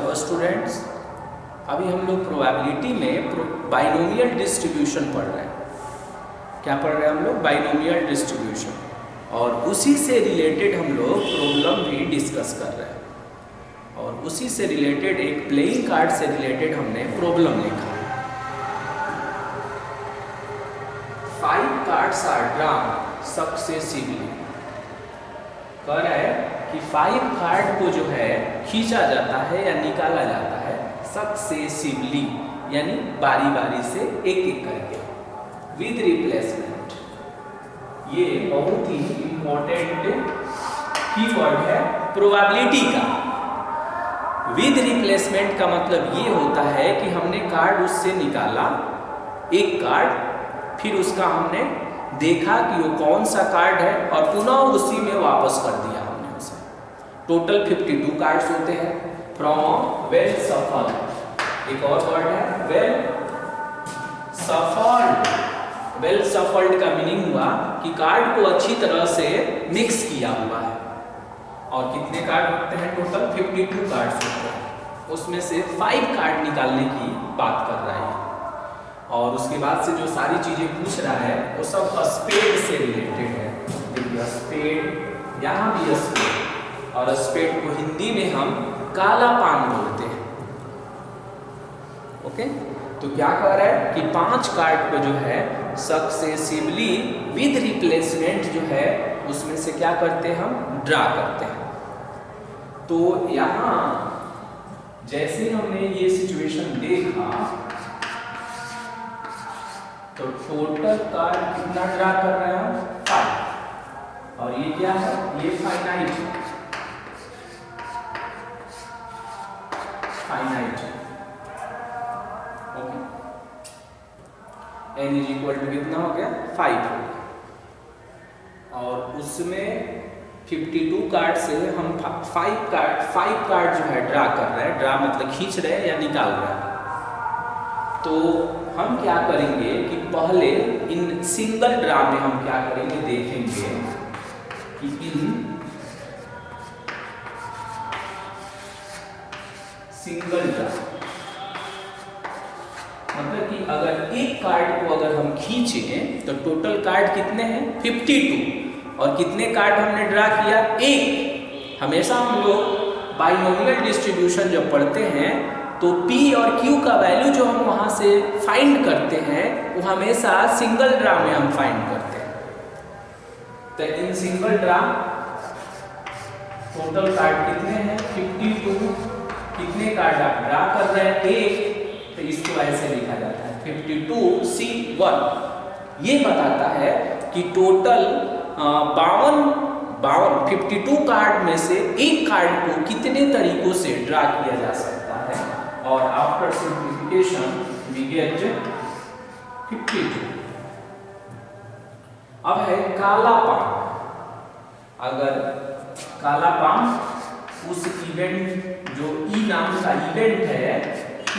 Hello students, अभी हम लोग प्रोबेबिलिटी में बाइनोमियल डिस्ट्रीब्यूशन पढ़ रहे हैं। क्या पढ़ रहे हैं हम लोग? बाइनोमियल डिस्ट्रीब्यूशन, और उसी से रिलेटेड हम लोग प्रॉब्लम भी डिस्कस कर रहे हैं। और उसी से रिलेटेड एक प्लेइंग कार्ड से रिलेटेड हमने प्रॉब्लम लिखा है। 5 कार्ड्स आर ड्रॉन सक्सेसिवली। कह रहा है कि 5 कार्ड को जो है खींचा जाता है या निकाला जाता है सक्सेसिवली, यानी बारी बारी से एक एक करके विद रिप्लेसमेंट। ये बहुत ही इंपॉर्टेंट कीवर्ड है प्रोबेबिलिटी का। विद रिप्लेसमेंट का मतलब ये होता है कि हमने कार्ड उससे निकाला एक कार्ड, फिर उसका हमने देखा कि वो कौन सा कार्ड है और पुनः उसी में वापस कर दिया हमने उसे। टोटल 52 कार्ड्स होते हैं फ्रॉम वेल सफल्ड। एक और वर्ड है वेल सफल्ड। वेल सफल्ड का मीनिंग हुआ कि कार्ड को अच्छी तरह से मिक्स किया हुआ है। और कितने कार्ड होते हैं? टोटल 52 कार्ड्स होते हैं। उसमें से 5 कार्ड निकालने की बात कर रहा है। और उसके बाद से जो सारी चीजें पूछ रहा है वो सब स्पेड से रिलेटेड है। देखिए स्पेड, यहाँ भी स्पेड, और स्पेड को हिंदी में हम काला पान बोलते हैं। ओके, तो क्या कह रहा है कि 5 कार्ड को जो है सक्सेसिवली विद रिप्लेसमेंट जो है उसमें से क्या करते हैं? हम ड्रा करते हैं। तो यहाँ जैसे हमने ये सिचुएशन देखा तो टोटल कार्ड कितना ड्रा कर रहे हैं हम? 5। और ये क्या है? ये finite okay. n is equal to कितना हो गया? 5 हो गया। और उसमें 52 कार्ड से हम 5 कार्ड जो है ड्रा कर रहे हैं। ड्रा मतलब खींच रहे हैं या निकाल रहे हैं। तो हम क्या करेंगे कि पहले इन सिंगल ड्रा में हम क्या करेंगे, देखेंगे कि इन सिंगल ड्रा मतलब कि अगर एक कार्ड को अगर हम खींचें तो टोटल कार्ड कितने हैं? 52। और कितने कार्ड हमने ड्रा किया? एक। हमेशा हम लोग बाइनोमियल डिस्ट्रीब्यूशन जब पढ़ते हैं तो P और Q का वैल्यू जो हम वहां से फाइंड करते हैं वो हमेशा सिंगल ड्रा में हम फाइंड करते हैं। तो in single draw total card कितने हैं? 52। कितने कार्ड आप ड्रा कर रहे हैं? एक। तो इसको ऐसे लिखा जाता है 52C1। ये बताता है कि टोटल 52 कार्ड में से एक कार्ड को कितने तरीकों से ड्रा किया जा सकता है। और आफ्टर सिंप्लीफिकेशन वी गेट 52। अब है काला पान। अगर काला पान उस इवेंट जो ई नाम का इवेंट है,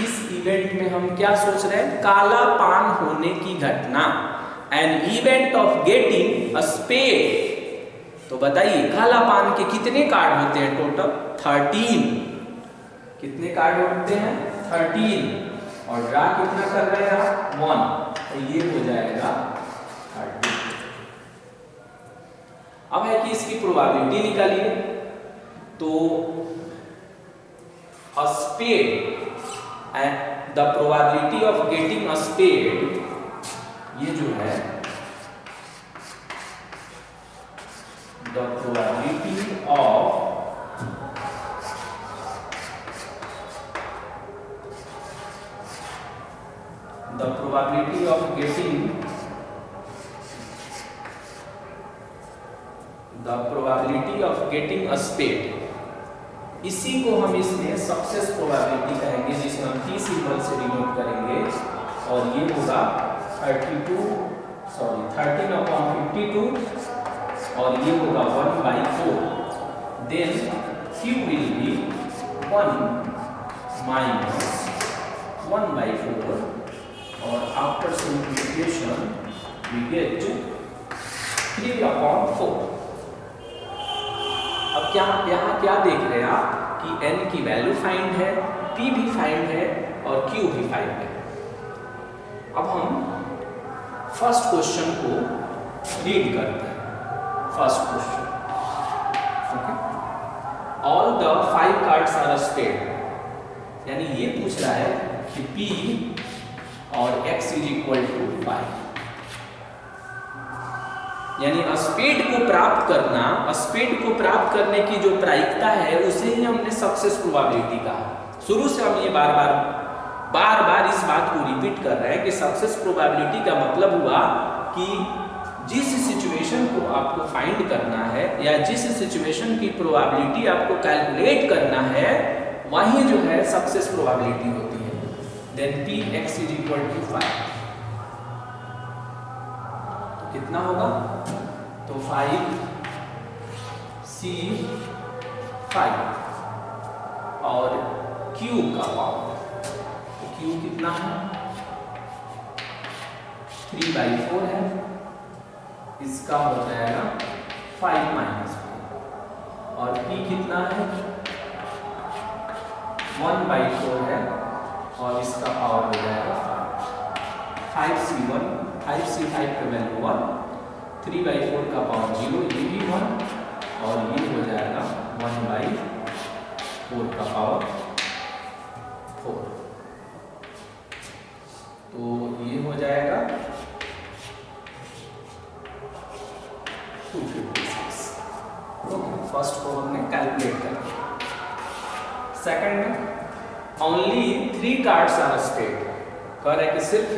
इस इवेंट में हम क्या सोच रहे हैं? काला पान होने की घटना, an event of getting a spade. तो बताइए काला पान के कितने कार्ड होते हैं? टोटल 13। कितने कार्ड होते हैं? 13। और ड्रा कितना कर रहे हैं आप? 1। तो ये हो जाएगा 30। अब है कि इसकी प्रोबेबिलिटी निकालिए। तो a spade and the probability of getting a spade, ये जो है the probability of getting a spade, इसी को हम इसमें सक्सेस प्रोबेबिलिटी कहेंगे, जिसमें हम T सिंबल से डिनोट करेंगे। और ये होगा 13/52 और ये होगा 1/4। देन Q विल बी 1 - 1/4 और आफ्टर सिंप्लीफिकेशन वी गेट 3/4। अब क्या यहाँ क्या देख रहे हैं आप कि n की वैल्यू फाइंड है, p भी फाइंड है और q भी फाइंड है। अब हम फर्स्ट क्वेश्चन को रीड करते हैं। First question, okay, all the 5 cards are spade, यानी ये पूछ रहा है कि p और x इज इक्वल टू 5, यानी स्पेड को प्राप्त करना, स्पेड को प्राप्त करने की जो प्रायिकता है उसे ही हमने सक्सेस प्रोबेबिलिटी कहा। शुरू से हम ये बार बार इस बात को रिपीट कर रहे हैं कि सक्सेस प्रोबेबिलिटी का मतलब हुआ कि जिस सिचुएशन को आपको फाइंड करना है या जिस सिचुएशन की प्रोबेबिलिटी आपको कैलकुलेट करना है वही जो है सक्सेस प्रोबेबिलिटी होती है। Then P X is equal to 5, तो कितना होगा? तो 5 C 5 और Q का पावर, तो Q कितना है? 3/4 है, इसका हो जाएगा 5 माइनस 5, और P कितना है? 1/4 है और इसका पावर हो जाएगा 5C1, 5C5 का वैल्यू 1, 3/4 का पावर 0, ये भी 1 और ये हो जाएगा 1/4 का पावर 4, तो ये हो जाएगा 256। ओके, फर्स्ट को हमने कैलकुलेट कर लिया। सेकंड में ओनली 3 कार्ड्स आर स्पेड, कह रहे कि सिर्फ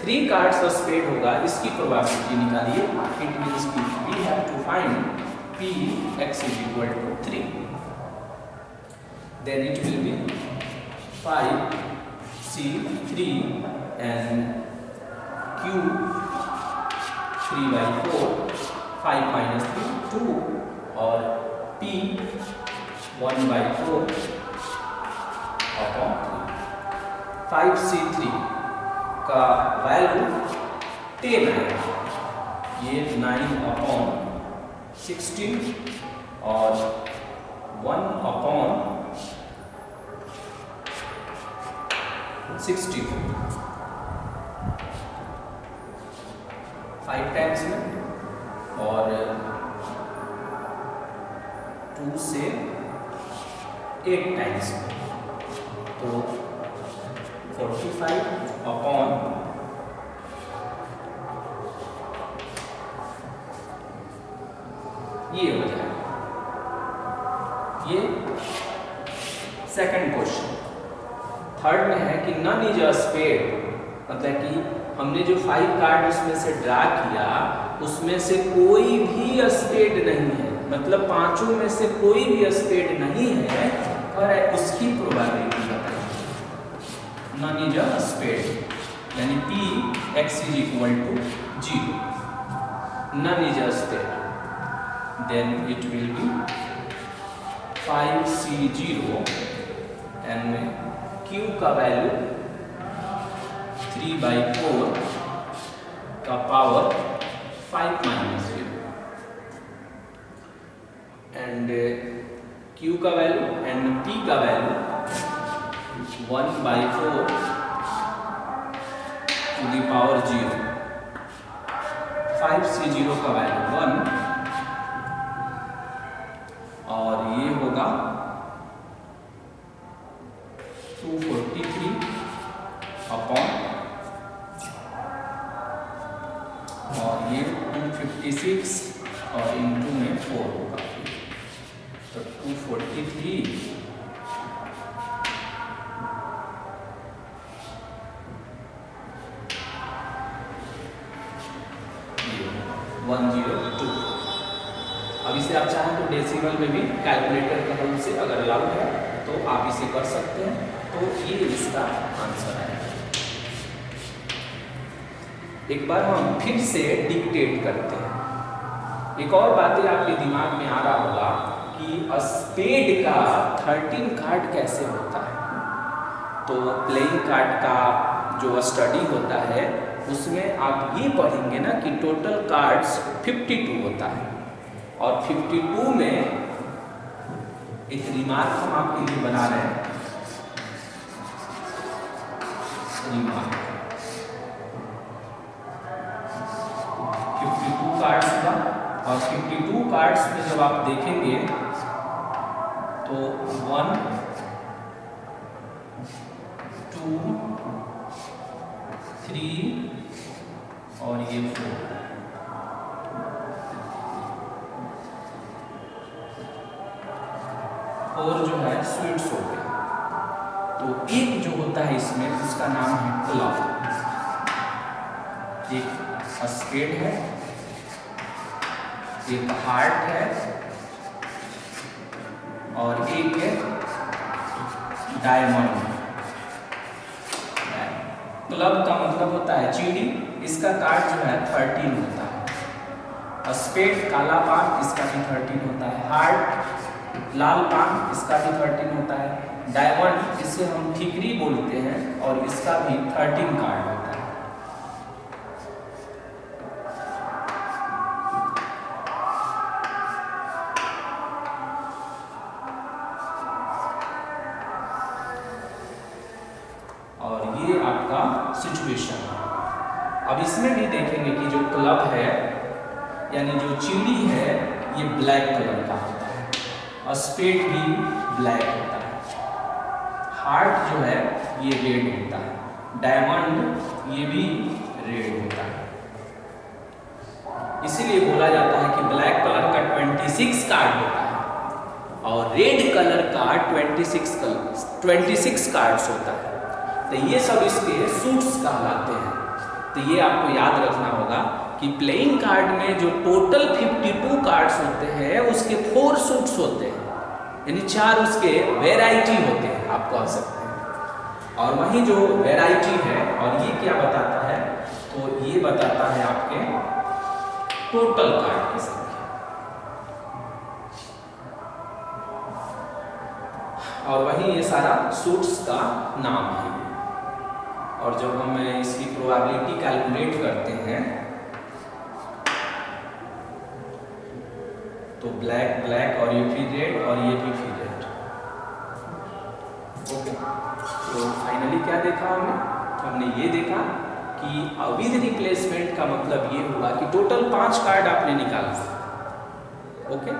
3 कार्ड्स स्पेड होगा, इसकी प्रोबेबिलिटी निकालिए। इट मींस कि we have to find p x is equal to 3, then it will be 5 C 3 and Q 3/4, 5 minus 3 2 और P 1/4 अपॉन 5C3 का वैल्यू 10 है, ये 9/16 और 1/64, 5 टाइम्स में और 2 से 8 टाइम्स में, तो 45 अपॉन ये हो जाएगा। ये सेकंड क्वेश्चन। थर्ड में है कि नन इज अ स्पेड, मतलब कि हमने जो 5 कार्ड उसमें से ड्रा किया उसमें से कोई भी स्पेड नहीं है, मतलब पांचों में से कोई भी स्पेड नहीं है और उसकी प्रोबेबिलिटी बताइए। नन इज अ स्पेड, यानी p x is equal to 0, none is a spade, then it will be 5C0 and Q का वैल्यू 3/4 का पावर 5 माइनस 0 एंड Q का वैल्यू एंड P का value 1/4 to the power 0, 5C0 का value 1 और ये होगा 243 upon और ये 256 और इनटू में 4 होगा, तो 243 102। अब इसे आप चाहें तो डेसिमल में भी कैलकुलेटर के हेल्प से अगर अलाउड है तो आप इसे कर सकते हैं, तो ये इसका आंसर है। एक बार हम फिर से डिक्टेट करते हैं। एक और बातें आपके दिमाग में आ रहा होगा कि स्पेड का 13 कार्ड कैसे होता है। तो प्लेइंग कार्ड का जो स्टडी होता है उसमें आप ये पढ़ेंगे ना कि टोटल कार्ड्स 52 होता है और 52 में एक रिमार्क हम आपके लिए बना रहे हैं, रिमार्क 52 कार्ड्स का, और 52 कार्ड्स में जब आप देखेंगे तो 1 2 3 और ये 4, और जो है स्वीट्स हो गए। तो एक जो होता है इसमें, उसका नाम है क्लब। एक स्पेड है, एक हार्ट है, और एक है डायमंड। क्लब का मतलब होता है चीड़ी, इसका कार्ड जो है 13 होता है। स्पेड काला पान, इसका भी 13 होता है। हार्ट लाल पान, इसका भी 13 होता है। डायमंड, इसे हम ठिकरी बोलते हैं, और इसका भी 13 कार्ड होता है। और ये आपका सिचुएशन है। अब इसमें भी देखेंगे कि जो क्लब है यानी जो चिड़ी है, ये ब्लैक कलर का होता है, और स्पेड भी ब्लैक होता है। हार्ट जो है ये रेड होता है, डायमंड ये भी रेड होता है। इसीलिए बोला जाता है कि ब्लैक कलर का 26 कार्ड होता है, और रेड कलर का 26 कार्ड्स होता है। तो ये सब इसके सूट्स कहलाते हैं। तो ये आपको याद रखना होगा कि प्लेइंग कार्ड में जो टोटल 52 कार्ड्स होते हैं, उसके 4 सूट्स होते हैं, यानी 4 उसके वेराइटी होते हैं, आप कह सकते हैं। और वही जो वेराइटी है, और ये क्या बताता है, तो ये बताता है आपके टोटल कार्ड की संख्या। और वही ये सारा सूट्स का नाम है। और जब हम इसकी प्रोबेबिलिटी कैलकुलेट करते हैं, तो ब्लैक ब्लैक, और ये भी रेड, और ये भी रेड। ओके, तो फाइनली क्या देखा हमने ये देखा कि विद रिप्लेसमेंट का मतलब ये हुआ कि टोटल 5 कार्ड आपने निकाला। ओके,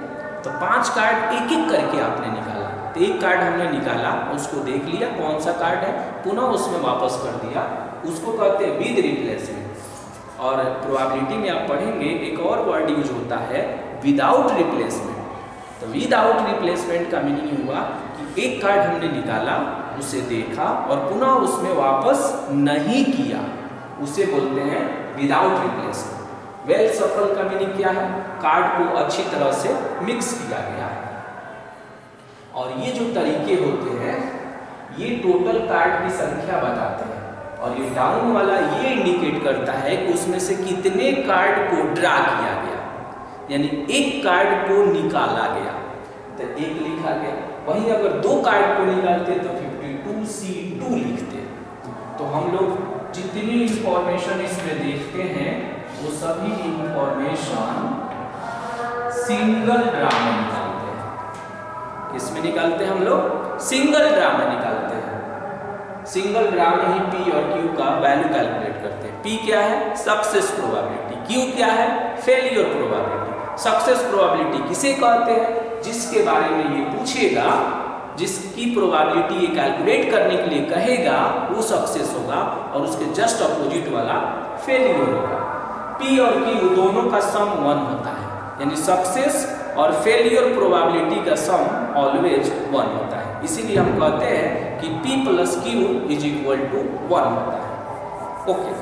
तो 5 कार्ड एक एक करके आपने निकाला। तो एक कार्ड हमने निकाला, उसको देख लिया कौन सा कार्ड है, पुनः उसमें वापस कर दिया, उसको कहते हैं विद रिप्लेसमेंट। और प्रोबेबिलिटी में आप पढ़ेंगे एक और वर्ड यूज होता है, विदाउट रिप्लेसमेंट। तो विदाउट रिप्लेसमेंट का मीनिंग हुआ कि एक कार्ड हमने निकाला, उसे देखा और पुनः उसमें वापस नहीं किया, उसे बोलते हैं विदाउट रिप्लेसमेंट। वेल सफल का मीनिंग क्या है, कार्ड को अच्छी तरह से मिक्स किया गया है। और ये जो तरीके होते हैं, ये टोटल कार्ड की संख्या बताते हैं। और ये डाउन वाला ये इंडिकेट करता है कि उसमें से कितने कार्ड को ड्रा किया गया, यानी एक कार्ड को निकाला गया, तो एक लिखा गया। वहीं अगर 2 कार्ड को निकालते तो 52C2 लिखते। तो हम लोग जितनी इंफॉर्मेशन इसमें देखते हैं, वो सभी इंफॉर्मेशन सिंगल ड्रा में निकालते हैं। किसमें निकालते हैं हम लोग? सिंगल ड्रा में निकालते हैं। सिंगल ड्रा में ही पी और क्यू का वैल्यू कैलकुलेट करते हैं। पी क्या है? Success probability. क्यू क्या है? Failure probability. सक्सेस प्रोबेबिलिटी किसे कहते हैं? जिसके बारे में ये पूछेगा, जिसकी प्रोबेबिलिटी ये कैलकुलेट करने के लिए कहेगा, वो सक्सेस होगा, और उसके जस्ट अपोजिट वाला फेलियर होगा। पी और क्यू दोनों का सम 1 होता है, यानी सक्सेस और फेलियर प्रोबेबिलिटी का सम ऑलवेज 1 होता है। इसीलिए हम कहते हैं कि P + Q = 1 होता है। ओके।